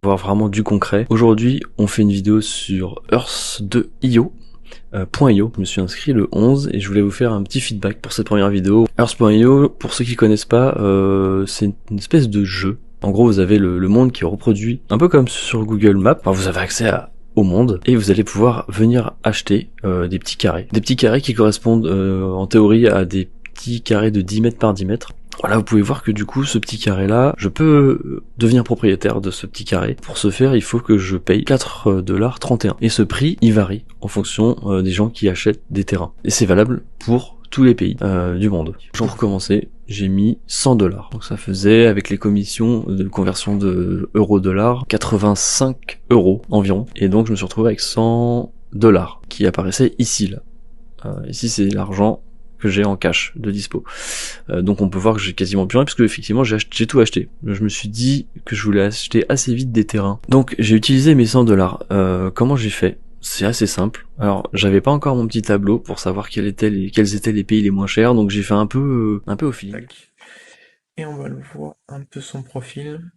Voir vraiment du concret. Aujourd'hui, on fait une vidéo sur Earth2io. .io, je me suis inscrit le 11 et je voulais vous faire un petit feedback pour cette première vidéo. Earth.io, pour ceux qui connaissent pas, c'est une espèce de jeu. En gros, vous avez le monde qui est reproduit, un peu comme sur Google Maps. Enfin, vous avez accès au monde et vous allez pouvoir venir acheter des petits carrés. Des petits carrés qui correspondent en théorie à des petits carrés de 10 mètres par 10 mètres. Voilà, vous pouvez voir que du coup, ce petit carré-là, je peux devenir propriétaire de ce petit carré. Pour ce faire, il faut que je paye 4,31 $. Et ce prix, il varie en fonction des gens qui achètent des terrains. Et c'est valable pour tous les pays du monde. Pour commencer, j'ai mis 100 $. Donc ça faisait, avec les commissions de conversion de euro-dollar, 85 € environ. Et donc je me suis retrouvé avec 100 $ qui apparaissaient ici, là. Ici, c'est l'argent que j'ai en cash de dispo. Donc on peut voir que j'ai quasiment plus rien puisque effectivement j'ai tout acheté. Je me suis dit que je voulais acheter assez vite des terrains. Donc j'ai utilisé mes 100 $. Comment j'ai fait? C'est assez simple. Alors j'avais pas encore mon petit tableau pour savoir quels étaient les pays les moins chers, donc j'ai fait un peu au feeling. Tac. Et on va le voir un peu son profil.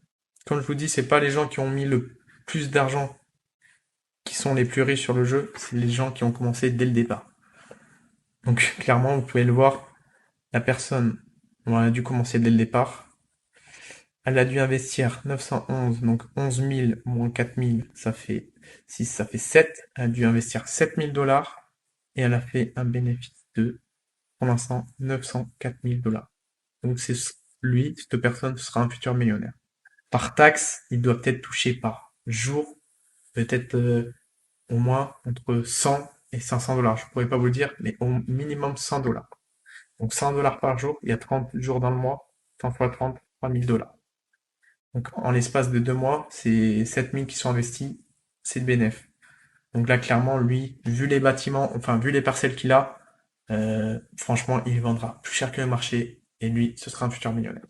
Comme je vous dis, c'est pas les gens qui ont mis le plus d'argent qui sont les plus riches sur le jeu, c'est les gens qui ont commencé dès le départ. Donc clairement, vous pouvez le voir, la personne, on a dû commencer dès le départ. Elle a dû investir 911, donc 11 000 moins 4 000, ça fait 6, ça fait 7. Elle a dû investir 7 000 $ et elle a fait un bénéfice de, pour l'instant, 904 000 $. Donc c'est lui, cette personne sera un futur millionnaire. Par taxe, il doit peut-être toucher par jour, peut-être au moins entre 100 et 500 $. Je pourrais pas vous le dire, mais au minimum 100 $. Donc 100 $ par jour, il y a 30 jours dans le mois, 100 fois 30, 3 000 $. Donc en l'espace de 2 mois, c'est 7 000 qui sont investis, c'est de bénéf. Donc là, clairement, lui, vu les bâtiments, enfin vu les parcelles qu'il a, franchement, il vendra plus cher que le marché et lui, ce sera un futur millionnaire.